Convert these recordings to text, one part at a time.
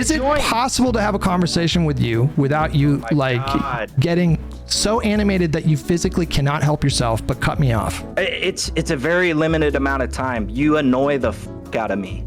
Is it possible to have a conversation with you without you getting so animated that you physically cannot help yourself but cut me off? It's a very limited amount of time. You annoy the fuck out of me.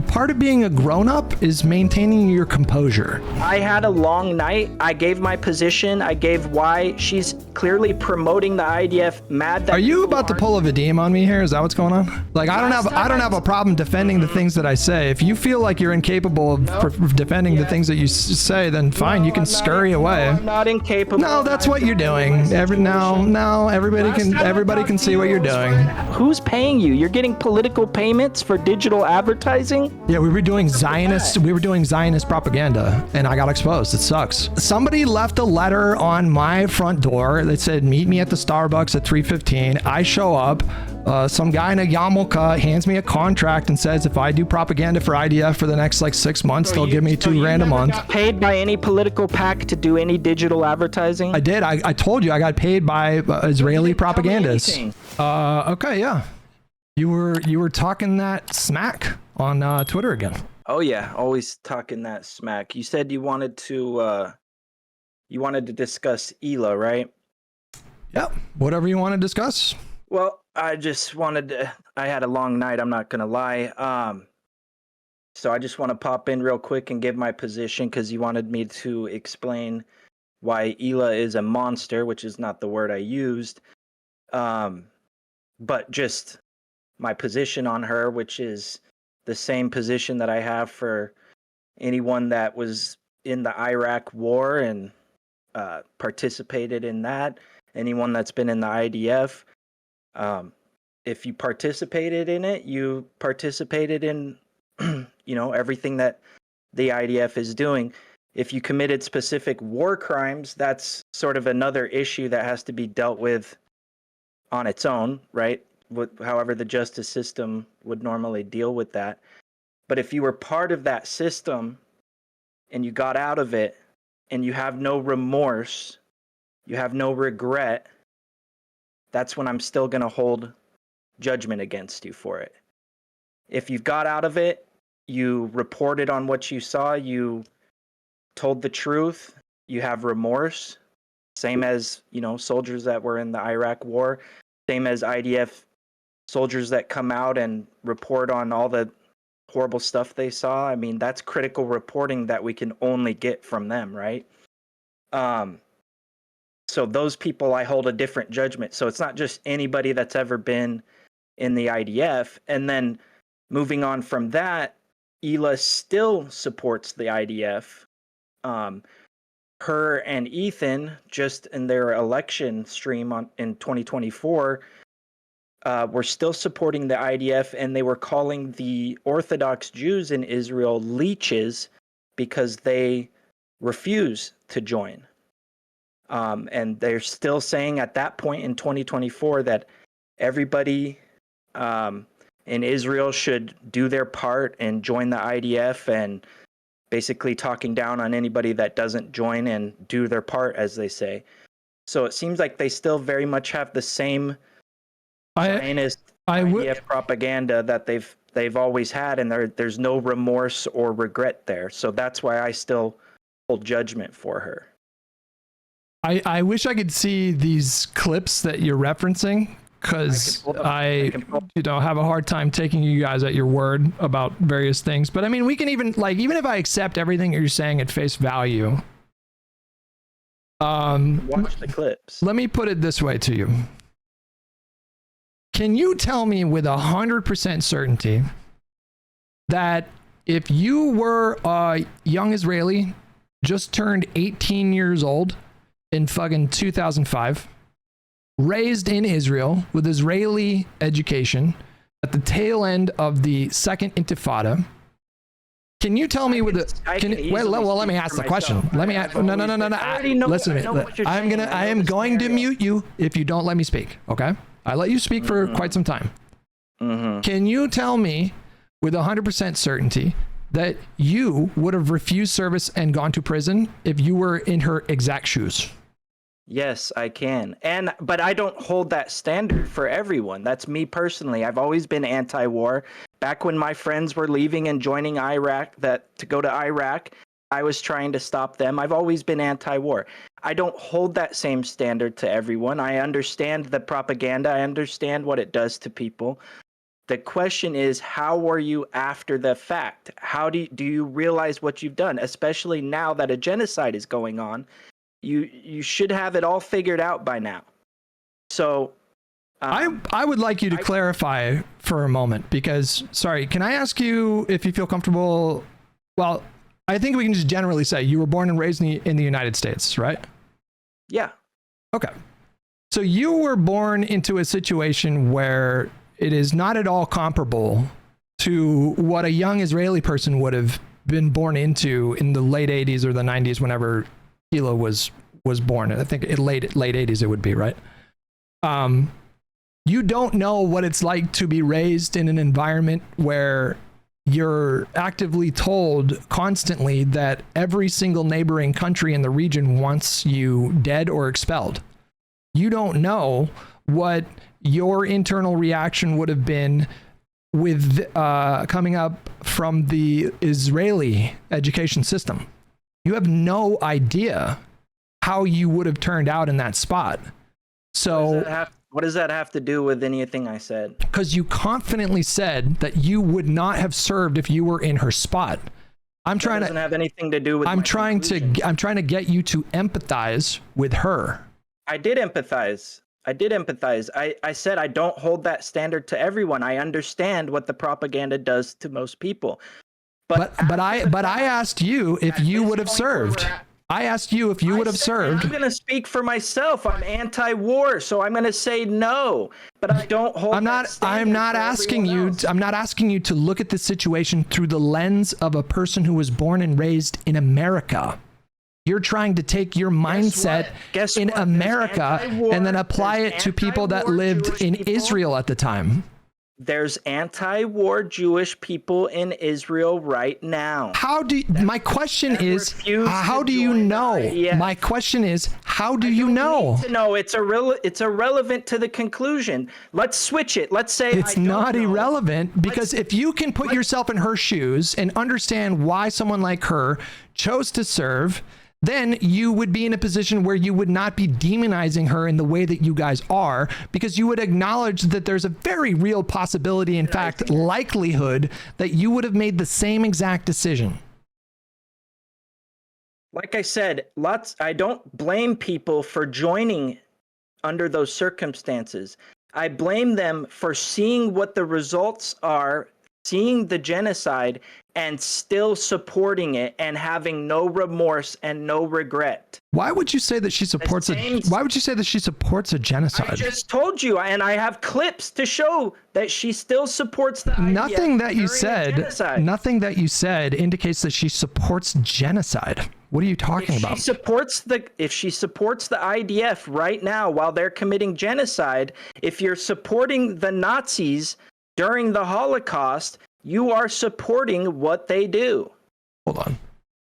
Part of being a grown-up is maintaining your composure. I had a long night. I gave my position. I gave why. She's clearly promoting the IDF. Mad that Are you about to pull a Vadim on me here? Is that what's going on? Like, I don't have a problem defending the things that I say. If you feel like you're incapable of defending the things that you say, then fine, you can scurry away. I'm not incapable. No, that's what you're doing. Now everybody can see what you're doing. Who's paying you? You're getting political payments for digital advertising? Yeah, we were doing Zionist propaganda, and I got exposed. It sucks. Somebody left a letter on my front door that said, meet me at the Starbucks at 3:15. I show up. Some guy in a yarmulke hands me a contract and says if I do propaganda for IDF for the next 6 months, they'll give me $2,000 a month. Got paid by any political PAC to do any digital advertising? I did. I told you I got paid by Israeli propagandists. Okay, yeah. You were talking that smack on Twitter again. Oh yeah, always talking that smack. You said you wanted to discuss Hila, right? Yep. Whatever you want to discuss. Well, I had a long night, I'm not gonna lie. So I just want to pop in real quick and give my position because you wanted me to explain why Hila is a monster, which is not the word I used. But just my position on her, which is the same position that I have for anyone that was in the Iraq war and participated in that, anyone that's been in the IDF. If you participated in it, you participated in, everything that the IDF is doing. If you committed specific war crimes, that's sort of another issue that has to be dealt with on its own, right? However the justice system would normally deal with that. But if you were part of that system and you got out of it and you have no remorse, you have no regret, that's when I'm still going to hold judgment against you for it. If you got out of it, you reported on what you saw, you told the truth, you have remorse, same as, soldiers that were in the Iraq war, same as IDF soldiers that come out and report on all the horrible stuff they saw. I mean, that's critical reporting that we can only get from them, right? So those people, I hold a different judgment. So it's not just anybody that's ever been in the IDF. And then moving on from that, Hila still supports the IDF. Her and Ethan, just in their election stream in 2024, were still supporting the IDF, and they were calling the Orthodox Jews in Israel leeches because they refuse to join. And they're still saying at that point in 2024 that everybody in Israel should do their part and join the IDF, and basically talking down on anybody that doesn't join and do their part, as they say. So it seems like they still very much have the same Zionist IDF propaganda that they've always had, and there's no remorse or regret there. So that's why I still hold judgment for her. I wish I could see these clips that you're referencing, because I have a hard time taking you guys at your word about various things. But I mean, we can even if I accept everything you're saying at face value, watch the clips. Let me put it this way to you. Can you tell me with 100% certainty that if you were a young Israeli, just turned 18 years old in fucking 2005, raised in Israel with Israeli education at the tail end of the second Intifada, can you tell me let me ask the question. Let me ask. No. Listen to me. I am going to mute you if you don't let me speak. Okay? I let you speak for quite some time. Can you tell me with 100% certainty that you would have refused service and gone to prison if you were in her exact shoes? Yes, I can. But I don't hold that standard for everyone. That's me personally. I've always been anti-war. Back when my friends were leaving and joining Iraq to go to Iraq, I was trying to stop them. I've always been anti-war. I don't hold that same standard to everyone. I understand the propaganda. I understand what it does to people. The question is, how are you after the fact? How do you realize what you've done, especially now that a genocide is going on? You should have it all figured out by now. So I would like you to clarify for a moment, because, sorry, can I ask you if you feel comfortable? Well, I think we can just generally say you were born and raised in the United States, right? Yeah. Okay. So you were born into a situation where it is not at all comparable to what a young Israeli person would have been born into in the late 80s or the 90s, whenever Hila was born. I think late 80s it would be, right? You don't know what it's like to be raised in an environment where you're actively told constantly that every single neighboring country in the region wants you dead or expelled. You don't know what your internal reaction would have been with coming up from the Israeli education system. You have no idea how you would have turned out in that spot. So what does that have to do with anything I said? Because you confidently said that you would not have served if you were in her spot. Doesn't have anything to do with. I'm trying to get you to empathize with her. I did empathize. I said I don't hold that standard to everyone. I understand what the propaganda does to most people. But I asked you if you would have served. I asked you if you would have served. I'm going to speak for myself. I'm anti-war, so I'm going to say no. But I don't hold. I'm not asking you to look at the situation through the lens of a person who was born and raised in America. You're trying to take your mindset in America and then apply it to people that lived in Israel at the time. There's anti-war Jewish people in Israel right now. My question is, how do you know? My question is, how do you know? No, it's irrelevant to the conclusion. Let's switch it. Let's say it's not irrelevant, because if you can put yourself in her shoes and understand why someone like her chose to serve, then you would be in a position where you would not be demonizing her in the way that you guys are, because you would acknowledge that there's a very real possibility, in fact, likelihood, that you would have made the same exact decision. Like I said, I don't blame people for joining under those circumstances. I blame them for seeing what the results are, seeing the genocide, and still supporting it and having no remorse and no regret. Why would you say that she supports a genocide? I just told you, and I have clips to show that she still supports the IDF. Nothing that you said indicates that she supports genocide. What are you talking about? If she supports the IDF right now while they're committing genocide, if you're supporting the Nazis during the Holocaust, you are supporting what they do. Hold on.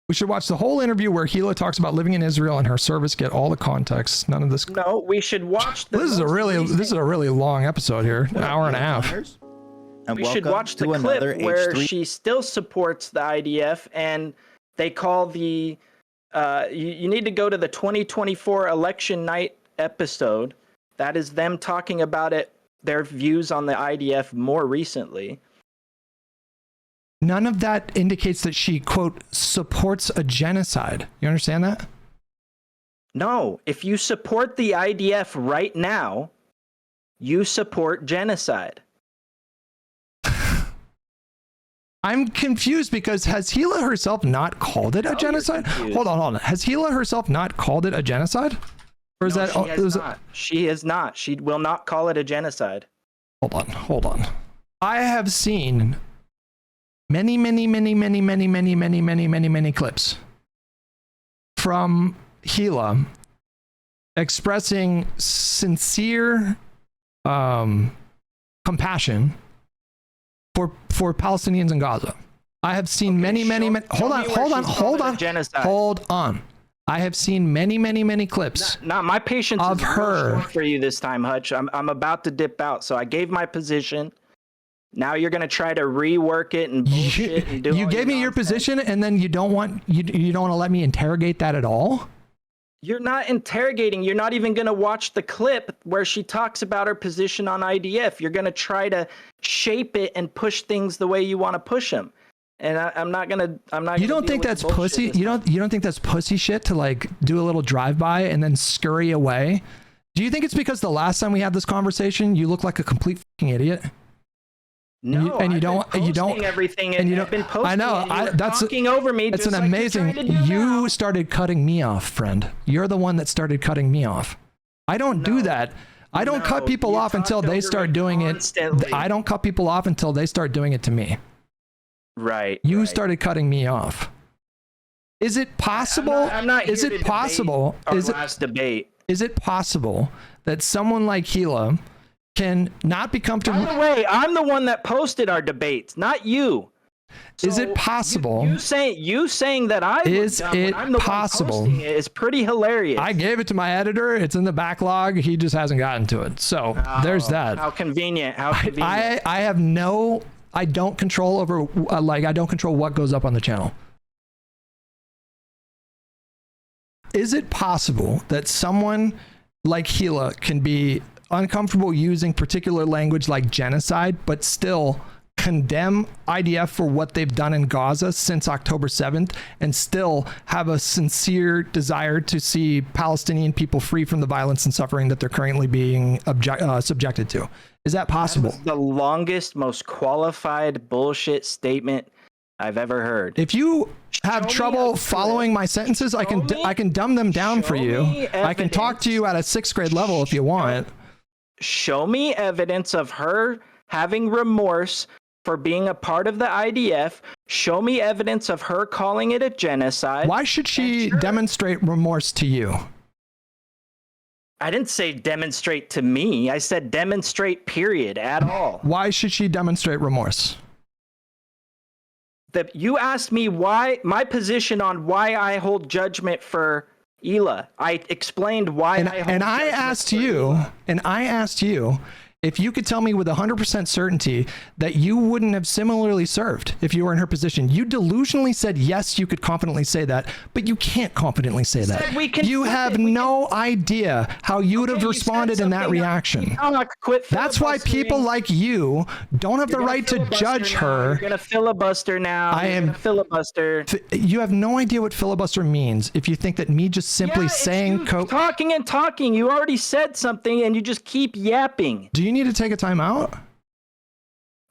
We should watch the whole interview where Hila talks about living in Israel and her service, get all the context. None of this. No, we should watch this is a really long episode here, an hour and a half. We should watch the clip where she still supports the IDF, and they call the you need to go to the 2024 election night episode. That is them talking about it, their views on the IDF more recently. None of that indicates that she, quote, supports a genocide. You understand that? No. If you support the IDF right now, you support genocide. I'm confused, because has Hila herself not called it a genocide? Hold on. Has Hila herself not called it a genocide? Or is that She has not. She will not call it a genocide. Hold on. I have seen many clips from Hila expressing sincere compassion for Palestinians in Gaza. I have seen many. Hold on. I have seen many clips. Not my patience of is her short for you this time, Hutch. I'm about to dip out, so I gave my position. Now you're gonna try to rework it and bullshit and do. You gave me your position, and then you don't want you don't want to let me interrogate that at all. You're not interrogating. You're not even gonna watch the clip where she talks about her position on IDF. You're gonna try to shape it and push things the way you want to push them. And I'm not gonna. You don't think that's pussy? You don't think that's pussy shit to like do a little drive by and then scurry away? Do you think it's because the last time we had this conversation, you look like a complete fucking idiot? No, and you don't everything, and you don't. been posting. I know. That's talking over me. It's just an like amazing. You started cutting me off, friend. You're the one that started cutting me off. I don't do that. I don't cut people off until they start doing it. I don't cut people off until they start doing it to me. Right. You started cutting me off. Is it possible? I'm not here is it possible? Is it possible that someone like Hila can not be comfortable? By the way, I'm the one that posted our debates, not you. So is it possible? You saying that I is it I'm the possible? One posting it is pretty hilarious. I gave it to my editor. It's in the backlog. He just hasn't gotten to it. So there's that. How convenient. How convenient. I have no. I don't control over I don't control what goes up on the channel. Is it possible that someone like Hila can be uncomfortable using particular language like genocide, but still condemn IDF for what they've done in Gaza since October 7th and still have a sincere desire to see Palestinian people free from the violence and suffering that they're currently being subjected to? Is that possible? That was the longest, most qualified bullshit statement I've ever heard. If you have trouble following my sentences, I can dumb them down for you. I can talk to you at a 6th grade level if you want. Show me evidence of her having remorse for being a part of the IDF. Show me evidence of her calling it a genocide. Why should she demonstrate remorse to you? I didn't say demonstrate to me. I said demonstrate, period, at all. Why should she demonstrate remorse? You asked me why, my position on why I hold judgment for Hila. I explained why I asked you if you could tell me with 100% certainty that you wouldn't have similarly served if you were in her position. You delusionally said yes, you could confidently say that, but you can't confidently say that. You have no idea how you would have responded in that reaction. That's why people like you don't have the right to judge her. You're gonna filibuster now. I am filibuster. You have no idea what filibuster means if you think that me just simply saying talking and talking. You already said something and you just keep yapping. Do you need to take a time out?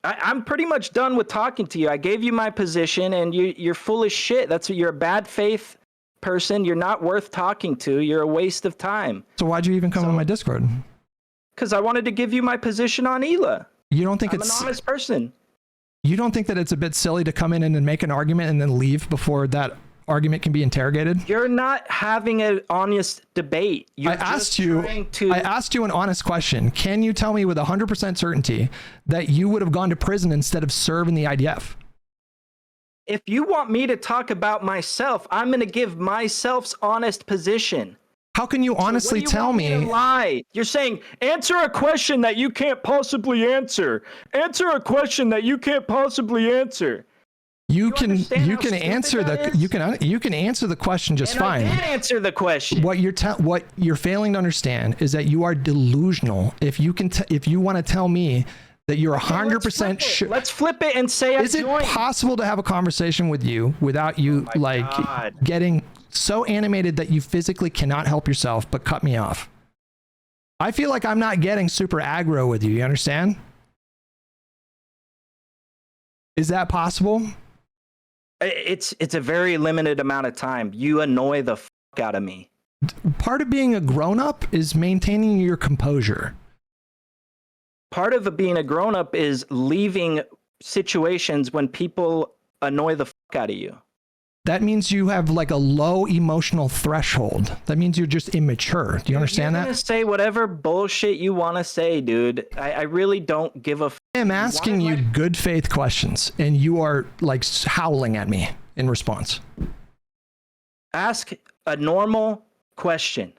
I'm pretty much done with talking to you. I gave you my position and you're full of shit. You're a bad faith person. You're not worth talking to. You're a waste of time. So why'd you even come on my Discord? Because I wanted to give you my position on Hila. You don't think I'm an honest person. You don't think that it's a bit silly to come in and make an argument and then leave before that argument can be interrogated? You're not having an honest debate. I asked you an honest question. Can you tell me with 100% certainty that you would have gone to prison instead of serve in the IDF? If you want me to talk about myself, I'm going to give myself's honest position. How can you honestly tell me? Lie. You're saying, answer a question that you can't possibly answer. Answer a question that you can't possibly answer. You can answer the question just fine. I did answer the question. What you're failing to understand is that you are delusional. If you want to tell me that you're 100% sure, let's flip it and say is it possible to have a conversation with you without you getting so animated that you physically cannot help yourself but cut me off? I feel like I'm not getting super aggro with you. You understand? Is that possible? It's a very limited amount of time. You annoy the fuck out of me. Part of being a grown-up is maintaining your composure. Part of being a grown-up is leaving situations when people annoy the fuck out of you. That means you have like a low emotional threshold. That means you're just immature. Do you understand that? You're gonna say whatever bullshit you want to say, dude. I really don't give a fuck. I'm asking you good faith questions and you are like howling at me in response. Ask a normal question.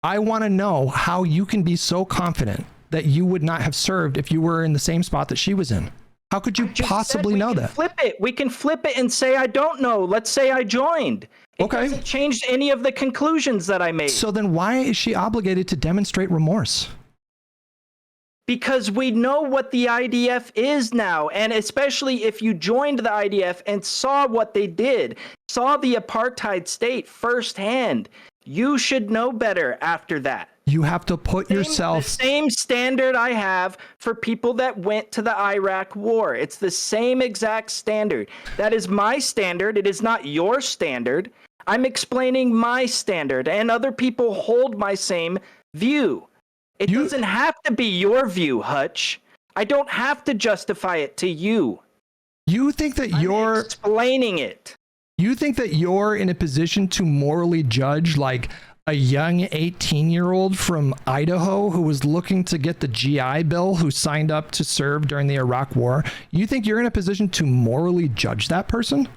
I want to know how you can be so confident that you would not have served if you were in the same spot that she was in. How could you possibly know that? We can flip it and say I don't know. Let's say I joined. It doesn't change any of the conclusions that I made. So then why is she obligated to demonstrate remorse? Because we know what the IDF is now, and especially if you joined the IDF and saw what they did, saw the apartheid state firsthand, you should know better after that. You have to put yourself... The same standard I have for people that went to the Iraq war. It's the same exact standard. That is my standard. It is not your standard. I'm explaining my standard, and other people hold my same view. It doesn't have to be your view, Hutch. I don't have to justify it to you. You think that I'm explaining it. You think that you're in a position to morally judge like a young 18-year-old from Idaho who was looking to get the GI Bill, who signed up to serve during the Iraq War? You think you're in a position to morally judge that person?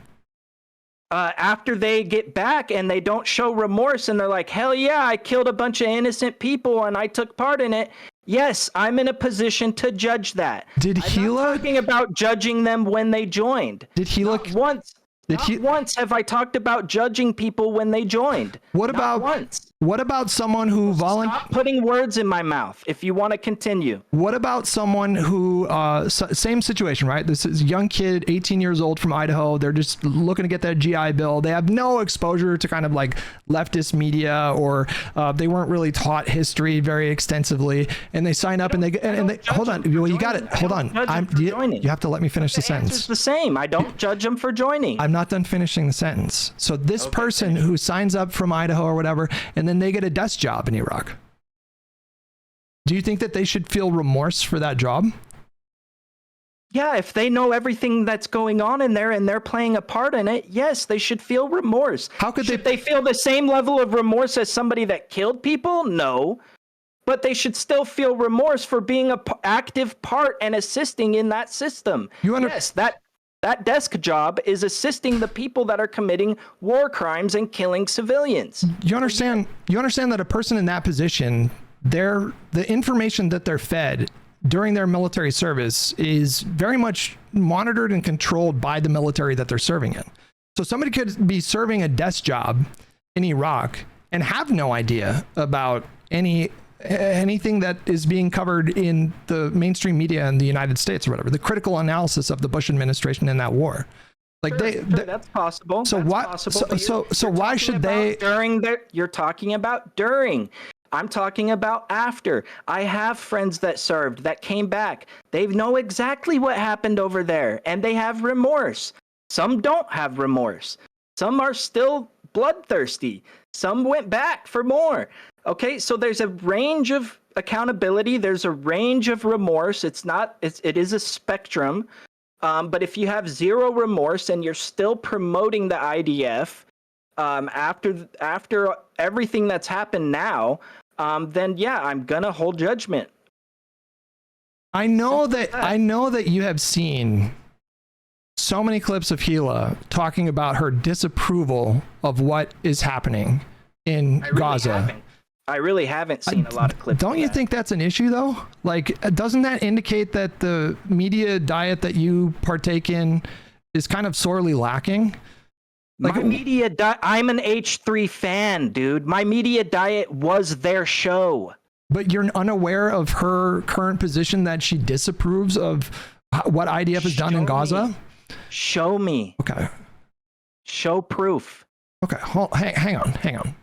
After they get back and they don't show remorse and they're like, hell yeah, I killed a bunch of innocent people and I took part in it. Yes, I'm in a position to judge that. Did I'm not talking about judging them when they joined. Did Hila... Not once have I talked about judging people when they joined. What about someone who Stop putting words in my mouth if you want to continue. What about someone who, same situation, right? This is a young kid, 18 years old from Idaho. They're just looking to get that GI Bill. They have no exposure to kind of like leftist media, or they weren't really taught history very extensively. And they sign up and they hold on. Well, you got it. Hold on. You have to let me finish the sentence. It's the same. I don't judge them for joining. I'm not done finishing the sentence. So this person who signs up from Idaho or whatever, and then they get a desk job in Iraq. Do you think that they should feel remorse for that job? Yeah, if they know everything that's going on in there and they're playing a part in it, yes, they should feel remorse. How could they feel the same level of remorse as somebody that killed people? No. But they should still feel remorse for being an active part and assisting in that system. Yes, that desk job is assisting the people that are committing war crimes and killing civilians. You understand that a person in that position, the information that they're fed during their military service is very much monitored and controlled by the military that they're serving in. So somebody could be serving a desk job in Iraq and have no idea about anything that is being covered in the mainstream media in the United States or whatever, the critical analysis of the Bush administration in that war. Like that's possible. So why should they you're talking about during. I'm talking about after. I have friends that served, that came back. They know exactly what happened over there and they have remorse. Some don't have remorse. Some are still bloodthirsty. Some went back for more. Okay, so there's a range of accountability. There's a range of remorse. It is a spectrum. But if you have zero remorse and you're still promoting the IDF after everything that's happened now, then yeah, I'm gonna hold judgment. I know that you have seen so many clips of Hila talking about her disapproval of what is happening in Gaza. I really haven't seen a lot of clips. Don't you think that's an issue though? Like, doesn't that indicate that the media diet that you partake in is kind of sorely lacking? Like, my media diet, I'm an H3 fan, dude. My media diet was their show. But you're unaware of her current position that she disapproves of what IDF has done in Gaza? Show me. Okay. Show proof. Okay, hang on.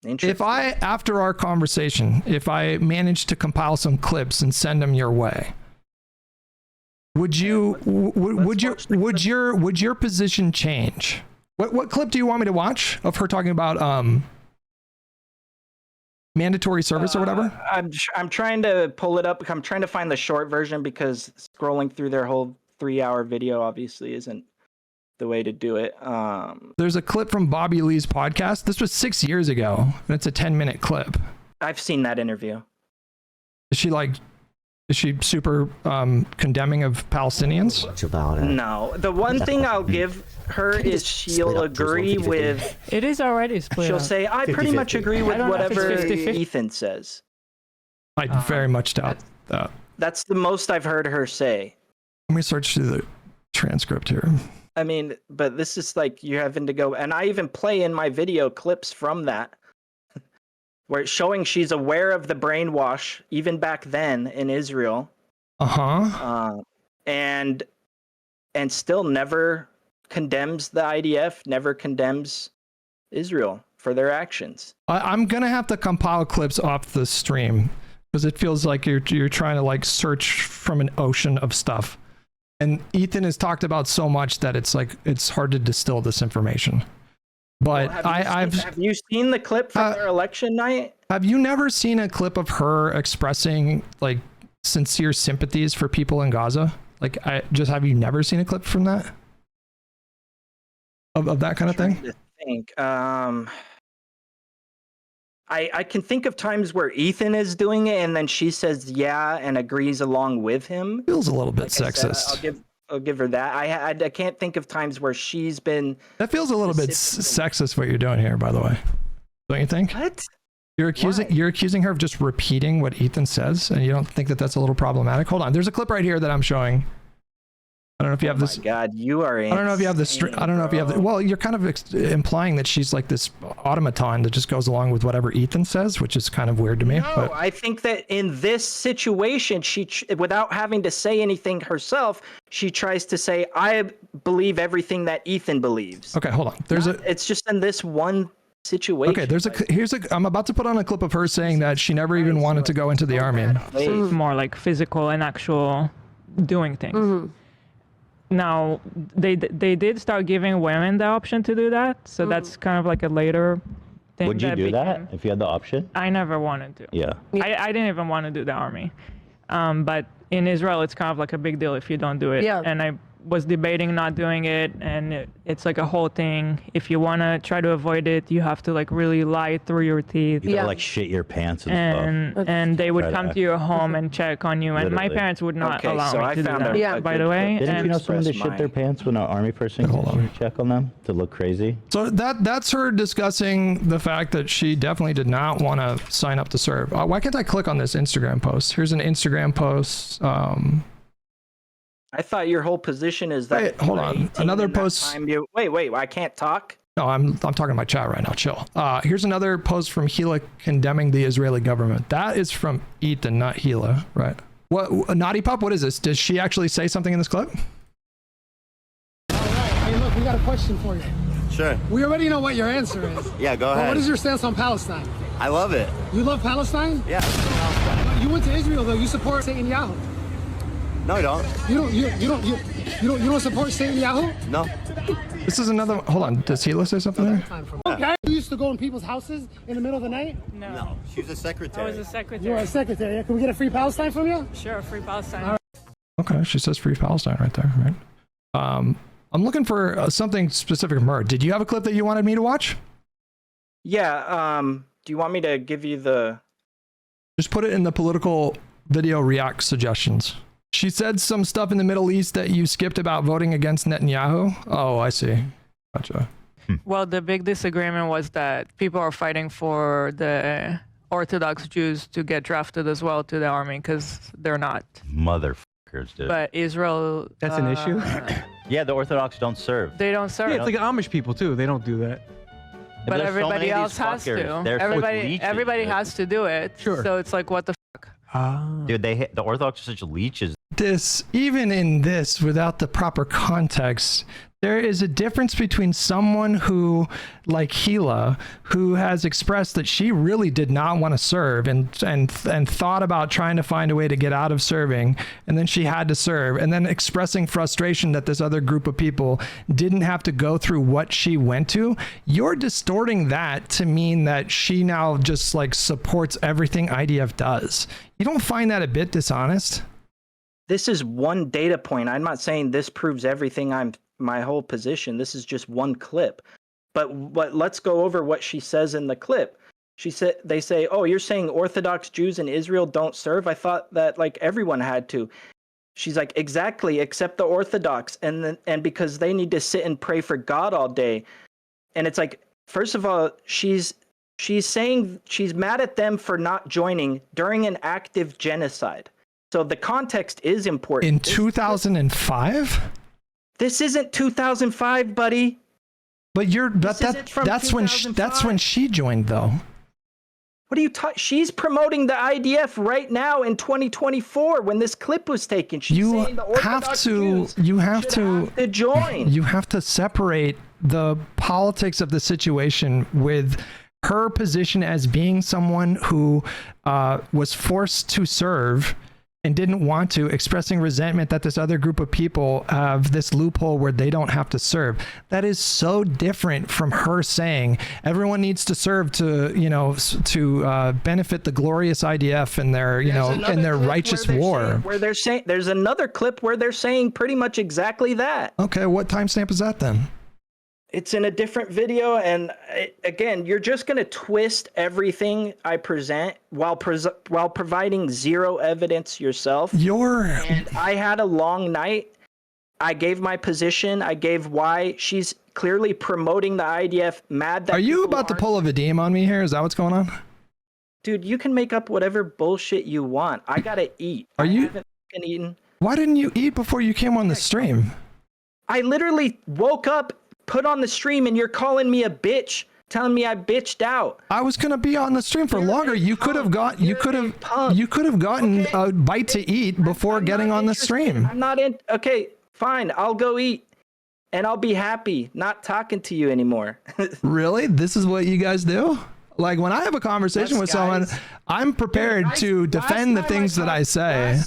If after our conversation, if I manage to compile some clips and send them your way, would your position change? What clip do you want me to watch of her talking about mandatory service or whatever? I'm trying to pull it up. I'm trying to find the short version because scrolling through their whole 3-hour video obviously isn't the way to do it. There's a clip from Bobby Lee's podcast. This was 6 years ago, and it's a 10-minute clip. I've seen that interview. Is she like Is she super condemning of Palestinians? Much about it. No, the one thing I'll give her is she'll agree with. It is already split. She'll up. say, "I pretty much agree with I don't know if it's whatever 50-50. Ethan says." I very much doubt that. That's the most I've heard her say. Let me search through the transcript here. I mean, but this is like you're having to go, and I even play in my video clips from that, where it's showing she's aware of the brainwash even back then in Israel, and still never condemns the IDF, never condemns Israel for their actions. I'm gonna have to compile clips off the stream because it feels like you're trying to like search from an ocean of stuff. And Ethan has talked about so much that it's like it's hard to distill this information. But Have you seen the clip from their election night? Have you never seen a clip of her expressing like sincere sympathies for people in Gaza? Like, have you never seen a clip from that? Of that kind of thing? To think. I can think of times where Ethan is doing it and then she says yeah and agrees along with him. Feels a little bit Like sexist. I'll give her that. I can't think of times where she's been. That feels a little bit sexist what you're doing here, by the way. Don't you think? What? You're accusing her of just repeating what Ethan says, and you don't think that that's a little problematic? Hold on. There's a clip right here that I'm showing. I don't know if you have this. Oh my God, you are. I don't know if you have this. I don't know if you have. Well, you're kind of implying that she's like this automaton that just goes along with whatever Ethan says, which is kind of weird to me. No, but I think that in this situation, she, without having to say anything herself, she tries to say, "I believe everything that Ethan believes." Okay, hold on. It's just in this one situation. Okay, I'm about to put on a clip of her saying that she never even wanted to go into the army. More like physical and actual doing things. Mm-hmm. Now they did start giving women the option to do that, so that's kind of like a later thing. Would you do that if you had the option? I never wanted to. Yeah. I didn't even want to do the army, but in Israel it's kind of like a big deal if you don't do it. Yeah. And I was debating not doing it, and it's like a whole thing. If you want to try to avoid it, you have to like really lie through your teeth. You gotta like shit your pants and stuff. And they would Try come that. to your home and check on you, and my Literally. parents would not Okay, allow so me I to do found that. a Yeah. By good the way, clip. Didn't you know someone to express shit their my- pants when an army person Hold on. check on them to look crazy? So that's her discussing the fact that she definitely did not want to sign up to serve. Why can't I click on this Instagram post? Here's an Instagram post. I thought your whole position is that. Wait, hold on. 18 Another in that post- time wait, I can't talk. No, I'm talking to my chat right now. Chill. Here's another post from Hila condemning the Israeli government. That is from Ethan, not Hila, right? What Naughty Pup? What is this? Does she actually say something in this clip? All right. Hey, look, we got a question for you. Sure. We already know what your answer is. Yeah, go But ahead. what is your stance on Palestine? I love it. You love Palestine? Yeah. You went to Israel though. You support Netanyahu. No, I don't. You don't support Netanyahu? No. This is another. Hold on. Does Hila say something there? Okay. You used to go in people's houses in the middle of the night. No. She's a secretary. I was a secretary. You were a secretary. Can we get a free Palestine from you? Sure, free Palestine. Okay, she says free Palestine right there, right? I'm looking for something specific from her. Did you have a clip that you wanted me to watch? Yeah. Do you want me to give you the? Just put it in the political video react suggestions. She said some stuff in the Middle East that you skipped about voting against Netanyahu. Oh, I see. Gotcha. Well, the big disagreement was that people are fighting for the Orthodox Jews to get drafted as well to the army because they're not. Motherfuckers, dude. But Israel. That's an issue? Yeah, the Orthodox don't serve. They don't serve. Yeah, it's like Amish people too. They don't do that. But There's so everybody many of else these has fuckers. to. They're Everybody leeches, has to do it. Sure. So it's like, what the fuck? Dude, the Orthodox are such leeches. Even in this, without the proper context, there is a difference between someone who, like Hila, who has expressed that she really did not want to serve and thought about trying to find a way to get out of serving, and then she had to serve, and then expressing frustration that this other group of people didn't have to go through what she went to. You're distorting that to mean that she now just like supports everything IDF does. You don't find that a bit dishonest? This is one data point. I'm not saying this proves everything. My whole position. This is just one clip. But let's go over what she says in the clip. they say, oh, you're saying Orthodox Jews in Israel don't serve? I thought that like everyone had to. She's like, exactly, except the Orthodox, and because they need to sit and pray for God all day. And it's like, first of all, she's saying she's mad at them for not joining during an active genocide. So the context is important. In 2005? This isn't 2005, buddy. But that's when she joined, though. What are you talking? She's promoting the IDF right now in 2024 when this clip was taken. She's saying the Orthodox Jews have to join. You have to separate the politics of the situation with her position as being someone who was forced to serve and didn't want to, expressing resentment that this other group of people have this loophole where they don't have to serve. That is so different from her saying everyone needs to serve to, to benefit the glorious IDF and their, in their righteous war. There's another clip where they're saying pretty much exactly that. Okay, what timestamp is that then? It's in a different video, and again, you're just going to twist everything I present while providing zero evidence yourself. And I had a long night. I gave my position. I gave why. She's clearly promoting the IDF. Mad that Are you about to pull a Vadim on me here? Is that what's going on? Dude, you can make up whatever bullshit you want. I gotta eat. I haven't fucking eaten. Why didn't you eat before you came on the stream? I literally woke up, put on the stream, and you're calling me a bitch, telling me I bitched out. I was gonna be on the stream for longer. You could have gotten a bite to eat before getting on the stream. I'm not in. Okay, fine. I'll go eat, and I'll be happy not talking to you anymore. Really? This is what you guys do? Like when I have a conversation with someone, I'm prepared to defend the things that I say.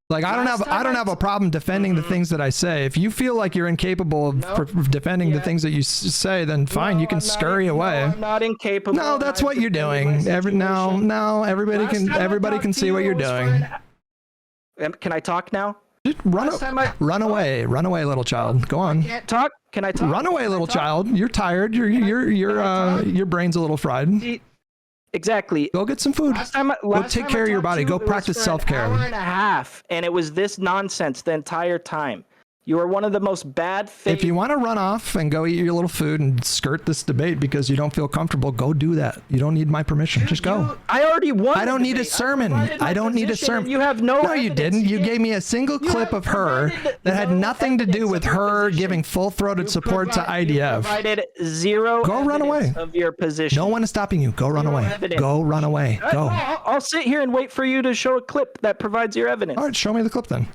Like I don't have a problem defending the things that I say. If you feel like you're incapable of defending the things that you say, then fine, you can scurry away. No, I'm not incapable. No, that's what you're doing. Everybody can see what you're doing. Can I talk now? Just run away, little child. Go on. Can't talk. Can I talk? Run away, little child. You're tired. Your brain's a little fried. Exactly. Go get some food. Go take care of your body. Go practice self-care. An hour and a half, and it was this nonsense the entire time. You are one of the most bad things. If you want to run off and go eat your little food and skirt this debate because you don't feel comfortable, go do that. You don't need my permission. Just go. I already won. I don't need a sermon. I don't need a sermon. You have no. No, you didn't. You gave me a single clip of her that had nothing to do with her giving full-throated support to IDF. Provided zero. Go run away. Of your position. No one is stopping you. Go run away. Go run away. Go. I'll sit here and wait for you to show a clip that provides your evidence. All right, show me the clip then.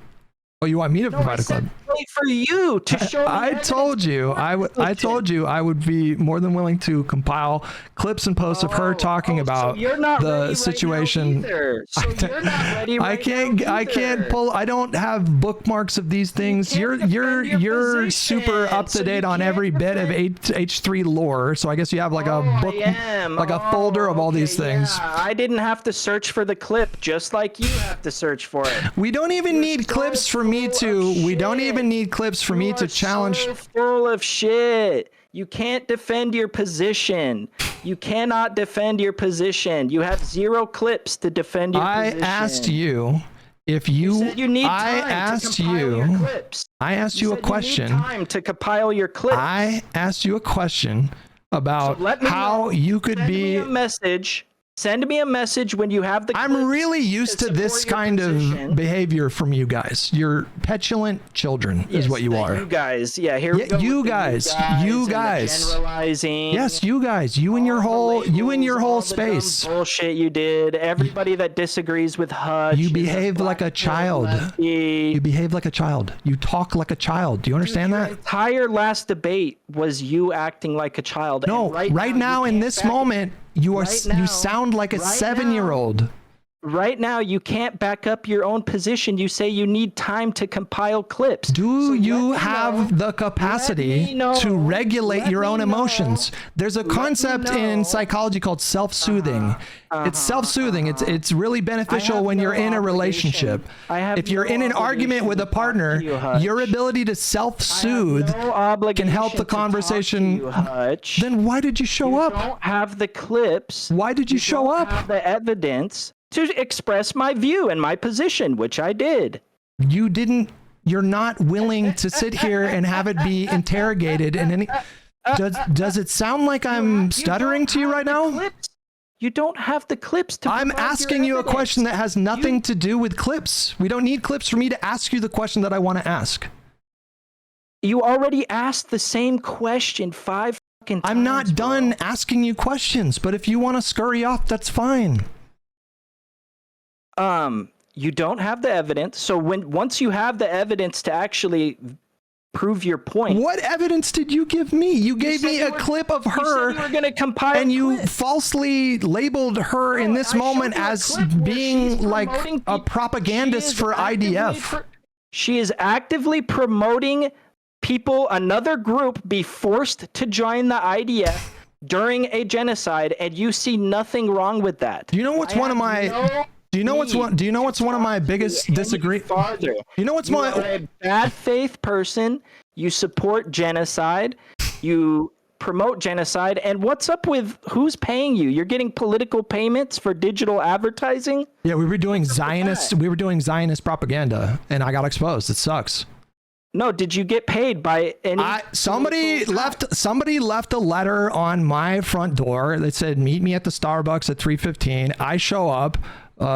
Oh, you want me to provide a clip? Wait for you to show me. I told you I would be more than willing to compile clips and posts of her talking about the situation. I can't pull. I don't have bookmarks of these things. You're super up to date on every bit of H3 lore, so I guess you have like a book, like a folder of all these things. I didn't have to search for the clip, just like you have to search for it. We don't even need clips for me to. We don't even need clips for me to challenge. So full of shit. You can't defend your position. You cannot defend your position. You have zero clips to defend your position. I asked you if you. You said you need time to compile your clips. I asked you a question. You need time to compile your clips. I asked you a question about how you could be. Send me a message when you have the. I'm really used to this kind of behavior from you guys. You're petulant children, is what you are. You guys, yeah. Here we go. You guys. Generalizing. Yes, you guys. You and your whole space. Bullshit you did. Everybody that disagrees with Hutch. You behave like a child. You behave like a child. You talk like a child. Do you understand that? The entire last debate was you acting like a child. No, right now in this moment. You sound like a 7-year-old. Right now, you can't back up your own position. You say you need time to compile clips. Do So you let me have know- the capacity let me know- to regulate let your me own know- emotions? There's a let me concept know. in psychology called self-soothing. It's self-soothing. It's really beneficial have when you're no in a obligation. relationship. I have If you're no in an argument obligation with to a talk partner, to you, Hutch. your ability to self-soothe no obligation can help the to talk to conversation. you, Hutch. Then why did you show You up? don't have the clips. Why did you show don't up? have the evidence to express my view and my position, which I did. You didn't. You're not willing to sit here and have it be interrogated. And any. Does it sound like I'm stuttering to you right now? Clips. You don't have the clips to. I'm provide your asking you a evidence. question that has nothing to do with clips. We don't need clips for me to ask you the question that I want to ask. You already asked the same question 5 fucking times. I'm not bro. done asking you questions, but if you want to scurry off, that's fine. You don't have the evidence. So once you have the evidence to actually prove your point, What evidence did you give me? You gave said me you a were- clip of you said her, you were going to compile and you clips. falsely labeled her in No, this I moment showed you a as clip where being she's like promoting a people. propagandist She is for actively IDF. She is actively promoting people, another group, be forced to join the IDF during a genocide, and you see nothing wrong with that. Do you know what's one of my? Do you know what's one? Do you know what's one of my biggest disagree? Farther. You know what's You my? are a bad faith person. You support genocide. You promote genocide. And what's up with who's paying you? You're getting political payments for digital advertising? Yeah, we were doing Zionist. We were doing Zionist propaganda, and I got exposed. It sucks. No, did you get paid by any? Somebody left a letter on my front door that said, "Meet me at the Starbucks at 3:15." I show up.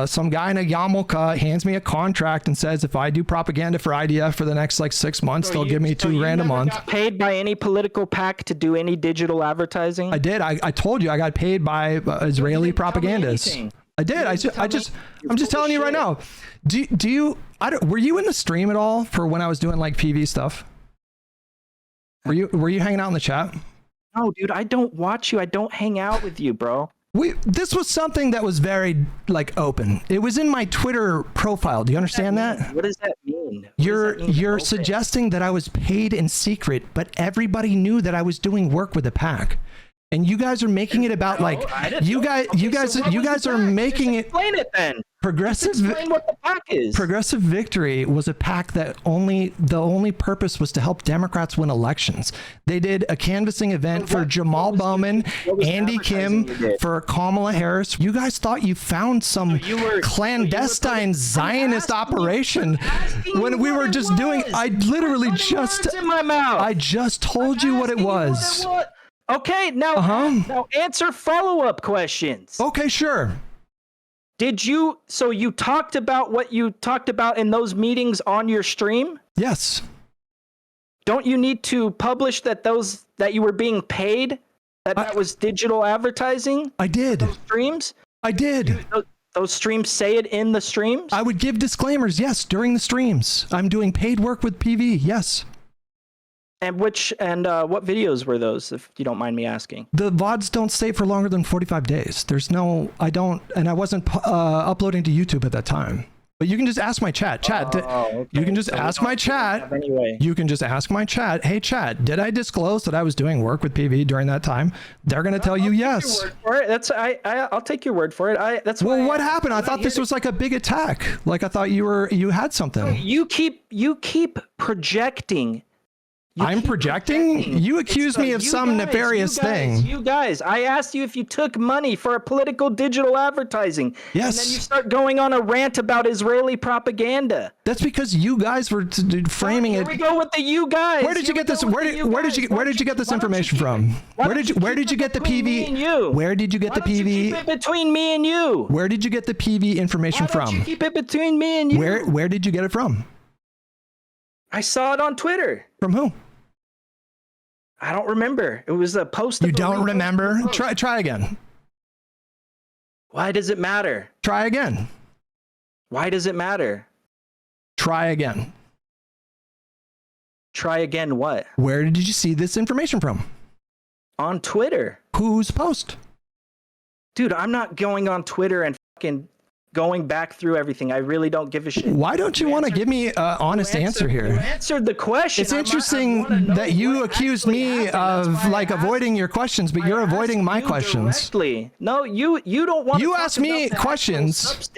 Some guy in a yarmulke hands me a contract and says if I do propaganda for IDF for the next like 6 months, they'll give me $2,000 a month. Got paid by any political PAC to do any digital advertising? I did. I told you I got paid by Israeli propagandists. anything. I did. I'm just telling you right now. Do you? Were you in the stream at all for when I was doing like PV stuff? Were you hanging out in the chat? No, dude, I don't watch you. I don't hang out with you, bro. This was something that was very like open. It was in my Twitter profile. Do you understand that? What does that mean? You're suggesting that I was paid in secret, but everybody knew that I was doing work with the PAC. And you guys are making it about like you guys are making it. Explain it then. Progressive. Explain what the PAC is. Progressive Victory was a PAC that the only purpose was to help Democrats win elections. They did a canvassing event for Jamal Bowman, Andy Kim, for Kamala Harris. You guys thought you found some clandestine Zionist operation when we were just doing. I literally just. In my mouth. I just told you what it was. Okay, now answer follow-up questions. Okay, sure. So you talked about what you talked about in those meetings on your stream? Yes. Don't you need to publish that you were being paid? That was digital advertising? I did. Those streams? I did. Those streams say it in the streams? I would give disclaimers, yes, during the streams. I'm doing paid work with PV, yes. And what videos were those, if you don't mind me asking? The VODs don't stay for longer than 45 days. I wasn't uploading to YouTube at that time. But you can just ask my chat. You can just ask my chat. Anyway. You can just ask my chat. Hey, chat, did I disclose that I was doing work with PV during that time? They're going to tell you yes. I'll take your word for it. Well, what happened? I thought this was like a big attack. Like I thought you had something. You keep projecting. I'm projecting? You accuse me of some nefarious thing. You guys, I asked you if you took money for a political digital advertising. Yes. And then you start going on a rant about Israeli propaganda. That's because you guys were framing it. Here we go with the you guys. Where did you get this? Where did you get this information from? Where did you get the PV? Where did you get the PV? Keep it between me and you. Where did you get the PV information Why don't from? you keep it between me and you? Where did you get it from? I saw it on Twitter. From who? I don't remember. It was a post. You don't remember? Try again. Why does it matter? Try again. Why does it matter? Try again. Try again what? Where did you see this information from? On Twitter. Whose post? Dude, I'm not going on Twitter and fucking going back through everything. I really don't give a shit. Why don't you want to give me an honest answer You here? answered the question. It's interesting that you accused me of like avoiding your questions, but you're avoiding my questions. Directly. No, you don't want. You asked me questions.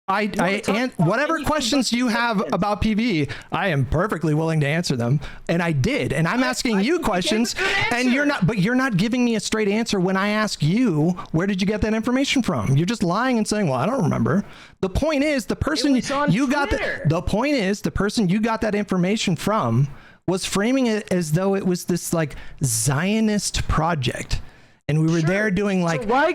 Whatever questions you have about PvE, I am perfectly willing to answer them, and I did. And I'm asking you questions, and you're not giving me a straight answer when I ask you, where did you get that information from? You're just lying and saying, well, I don't remember. The point is, the person you got the person you got that information from was framing it as though it was this like Zionist project. And we were there doing like. So why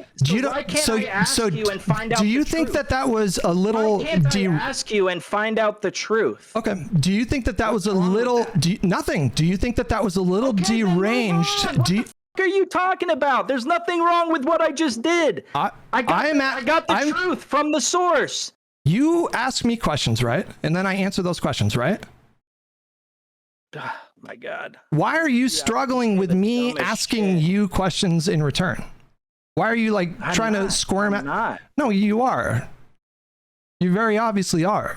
can't I ask you and find out? Do you think that was a little? Why can't I ask you and find out the truth? Okay. Do you think that was a little? Nothing. Do you think that was a little deranged? What the fuck are you talking about? There's nothing wrong with what I just did. I got the truth from the source. You ask me questions, right? And then I answer those questions, right? My God. Why are you struggling with me asking you questions in return? Why are you like trying to squirm out? No, you are. You very obviously are.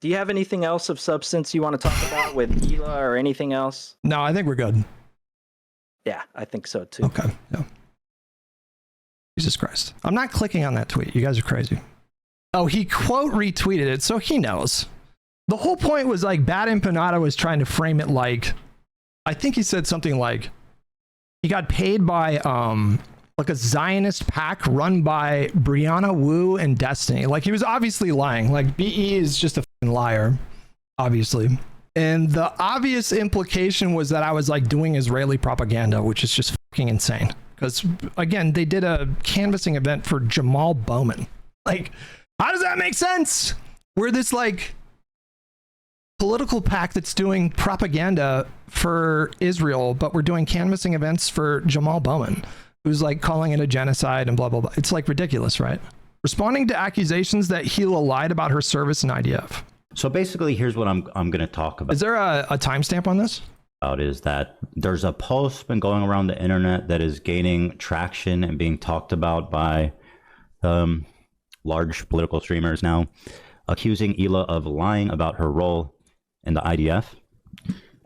Do you have anything else of substance you want to talk about with Hila or anything else? No, I think we're good. Yeah, I think so too. Okay. Yeah. Jesus Christ. I'm not clicking on that tweet. You guys are crazy. Oh, he quote retweeted it, so he knows. The whole point was like Bad Empanada was trying to frame it like, I think he said something like he got paid by like a Zionist pack run by Brianna Wu and Destiny. Like he was obviously lying. Like BE is just a fucking liar, obviously. And the obvious implication was that I was like doing Israeli propaganda, which is just fucking insane. Because again, they did a canvassing event for Jamal Bowman. Like, how does that make sense? We're this like political pack that's doing propaganda for Israel, but we're doing canvassing events for Jamal Bowman, who's like calling it a genocide and blah, blah, blah. It's like ridiculous, right? Responding to accusations that Hila lied about her service in IDF. So basically, here's what I'm going to talk about. Is there a timestamp on this? Is that there's a post been going around the internet that is gaining traction and being talked about by large political streamers now, accusing Hila of lying about her role in the IDF,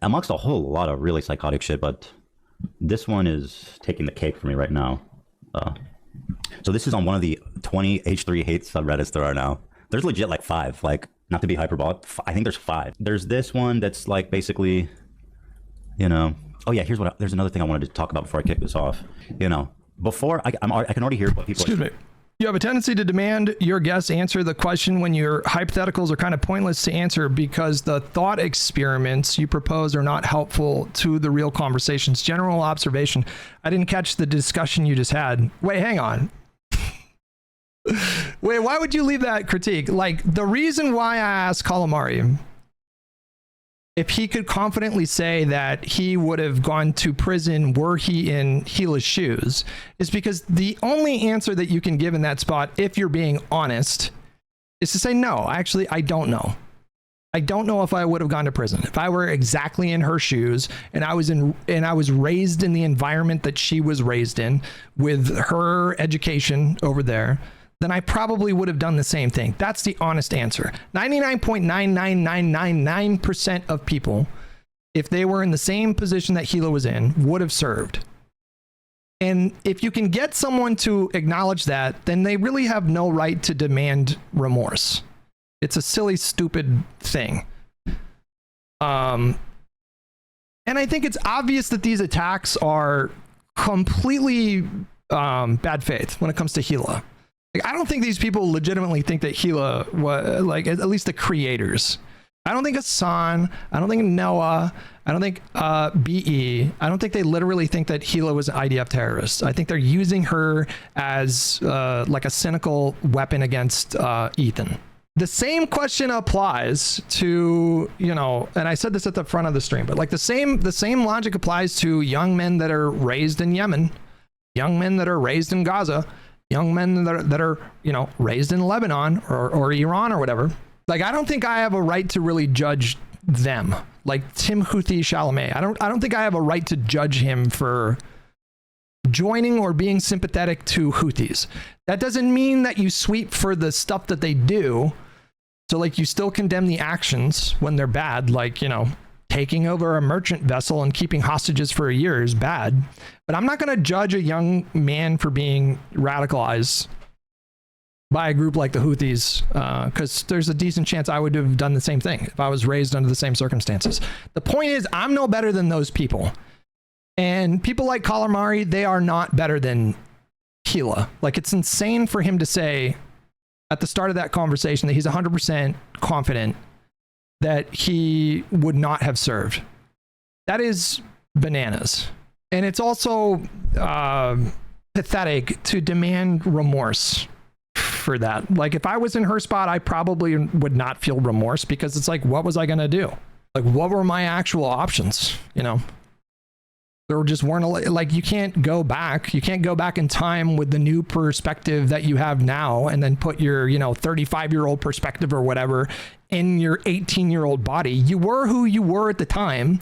amongst a whole lot of really psychotic shit, but this one is taking the cake for me right now. So this is on one of the 20 H3 hate subreddits there are now. There's legit like 5, like not to be hyperbolic, I think there's 5. There's this one that's like basically, you know, oh yeah, there's another thing I wanted to talk about before I kick this off. You know, before I can already hear what people. Excuse me. You have a tendency to demand your guests answer the question when your hypotheticals are kind of pointless to answer because the thought experiments you propose are not helpful to the real conversations. General observation. I didn't catch the discussion you just had. Wait, hang on. Wait, why would you leave that critique? Like, the reason why I asked Calamari if he could confidently say that he would have gone to prison were he in Hila's shoes is because the only answer that you can give in that spot, if you're being honest, is to say, no, actually, I don't know. I don't know if I would have gone to prison. If I were exactly in her shoes and I was raised in the environment that she was raised in with her education over there, then I probably would have done the same thing. That's the honest answer. 99.99999% of people, if they were in the same position that Hila was in, would have served. And if you can get someone to acknowledge that, then they really have no right to demand remorse. It's a silly, stupid thing. And I think it's obvious that these attacks are completely bad faith when it comes to Hila. Like, I don't think these people legitimately think that Hila was, like, at least the creators. I don't think Hasan, I don't think Noah, I don't think BE, I don't think they literally think that Hila was an IDF terrorist. I think they're using her as like a cynical weapon against Ethan. The same question applies to, you know, and I said this at the front of the stream, but like the same logic applies to young men that are raised in Yemen, young men that are raised in Gaza, young men that are, you know, raised in Lebanon or Iran or whatever. Like, I don't think I have a right to really judge them. Like Timothée Chalamet, I don't think I have a right to judge him for joining or being sympathetic to Houthis. That doesn't mean that you sweep for the stuff that they do. So like you still condemn the actions when they're bad, like, you know, taking over a merchant vessel and keeping hostages for a year is bad. But I'm not going to judge a young man for being radicalized by a group like the Houthis, because there's a decent chance I would have done the same thing if I was raised under the same circumstances. The point is, I'm no better than those people. And people like Calamari, they are not better than Hila. Like, it's insane for him to say at the start of that conversation that he's 100% confident that he would not have served. That is bananas. And it's also pathetic to demand remorse for that. Like, if I was in her spot, I probably would not feel remorse, because it's like, what was I going to do? Like, what were my actual options? You know, there just weren't like, you can't go back. You can't go back in time with the new perspective that you have now and then put your, you know, 35-year-old perspective or whatever in your 18-year-old body. You were who you were at the time,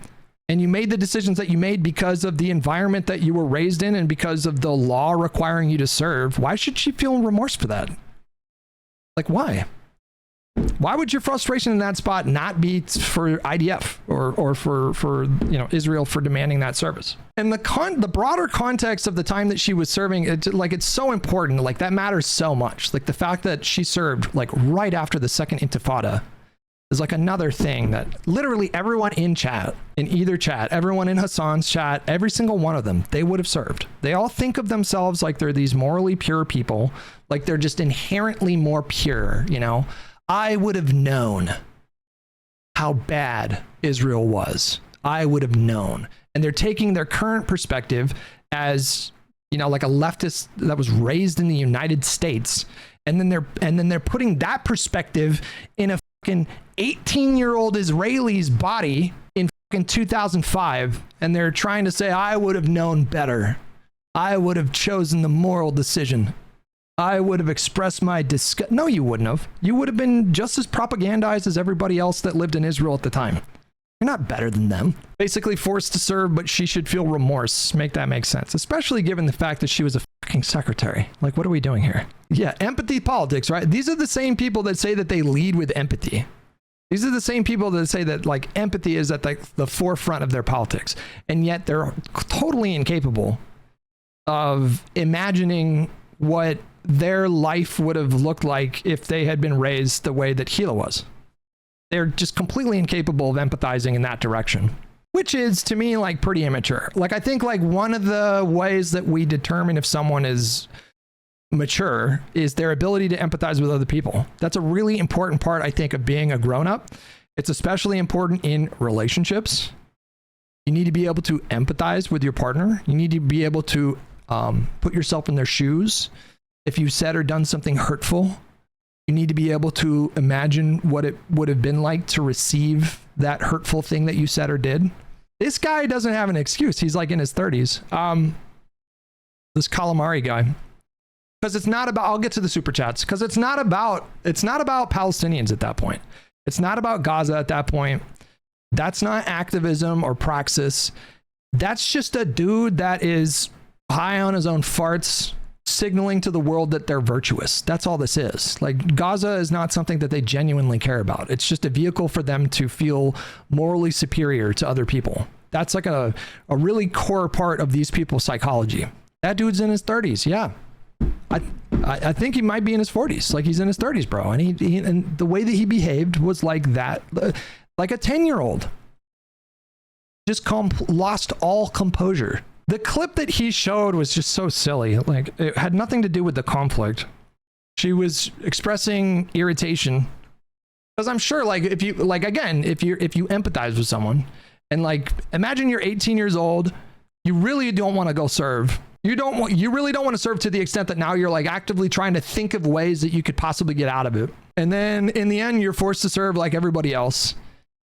and you made the decisions that you made because of the environment that you were raised in and because of the law requiring you to serve. Why should she feel remorse for that? Like, why? Why would your frustration in that spot not be for IDF or for you know, Israel for demanding that service? And the broader context of the time that she was serving, it's so important. Like, that matters so much. Like, the fact that she served like right after the second Intifada is like another thing that literally everyone in chat, in either chat, everyone in Hasan's chat, every single one of them, they would have served. They all think of themselves like they're these morally pure people, like they're just inherently more pure, you know? I would have known how bad Israel was. I would have known. And they're taking their current perspective as, you know, like a leftist that was raised in the United States, and then they're putting that perspective in a fucking 18-year-old Israeli's body in fucking 2005, and they're trying to say, I would have known better. I would have chosen the moral decision. I would have expressed my disgust. No, you wouldn't have. You would have been just as propagandized as everybody else that lived in Israel at the time. You're not better than them. Basically forced to serve, but she should feel remorse. Make that make sense, especially given the fact that she was a fucking secretary. Like, what are we doing here? Yeah, empathy politics, right? These are the same people that say that they lead with empathy. These are the same people that say that, like, empathy is at the forefront of their politics, and yet they're totally incapable of imagining what their life would have looked like if they had been raised the way that Hila was. They're just completely incapable of empathizing in that direction, which is, to me, like, pretty immature. Like, I think, like, one of the ways that we determine if someone is mature is their ability to empathize with other people. That's a really important part, I think, of being a grown-up. It's especially important in relationships. You need to be able to empathize with your partner. You need to be able to put yourself in their shoes. If you said or done something hurtful, you need to be able to imagine what it would have been like to receive that hurtful thing that you said or did. This guy doesn't have an excuse. He's like in his 30s. This Calamari guy. Because it's not about, I'll get to the super chats, because it's not about Palestinians at that point. It's not about Gaza at that point. That's not activism or praxis. That's just a dude that is high on his own farts, signaling to the world that they're virtuous. That's all this is. Like, Gaza is not something that they genuinely care about. It's just a vehicle for them to feel morally superior to other people. That's like a really core part of these people's psychology. That dude's in his 30s. Yeah. I think he might be in his 40s. Like, he's in his 30s, bro. And he and the way that he behaved was like that, like a 10-year-old. Just lost all composure. The clip that he showed was just so silly. Like, it had nothing to do with the conflict. She was expressing irritation. Because I'm sure, like, if you empathize with someone, and, like, imagine you're 18 years old, you really don't want to go serve. You really don't want to serve to the extent that now you're, like, actively trying to think of ways that you could possibly get out of it. And then in the end, you're forced to serve like everybody else.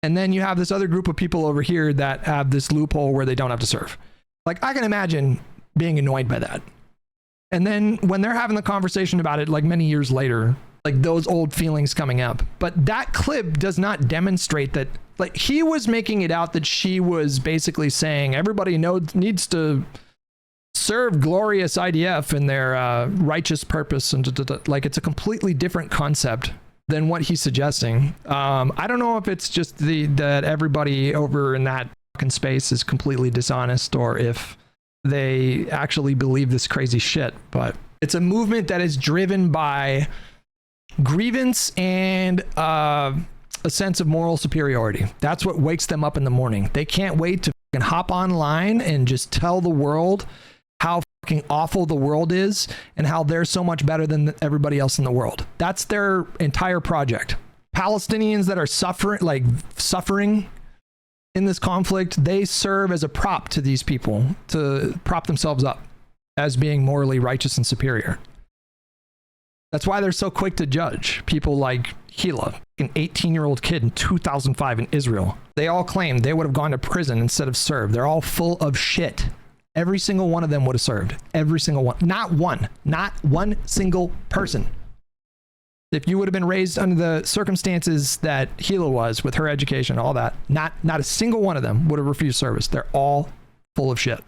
And then you have this other group of people over here that have this loophole where they don't have to serve. Like, I can imagine being annoyed by that. And then when they're having the conversation about it, like, many years later, like, those old feelings coming up. But that clip does not demonstrate that. Like, he was making it out that she was basically saying everybody needs to serve glorious IDF and their righteous purpose, and like it's a completely different concept than what he's suggesting. I don't know if it's just that everybody over in that fucking space is completely dishonest, or if they actually believe this crazy shit, but it's a movement that is driven by grievance and a sense of moral superiority. That's what wakes them up in the morning. They can't wait to fucking hop online and just tell the world how fucking awful the world is and how they're so much better than everybody else in the world. That's their entire project. Palestinians that are suffering in this conflict, they serve as a prop to these people to prop themselves up as being morally righteous and superior. That's why they're so quick to judge people like Hila, an 18-year-old kid in 2005 in Israel. They all claimed they would have gone to prison instead of served. They're all full of shit. Every single one of them would have served. Every single one. Not one single person. If you would have been raised under the circumstances that Hila was with her education, all that, not a single one of them would have refused service. They're all full of shit.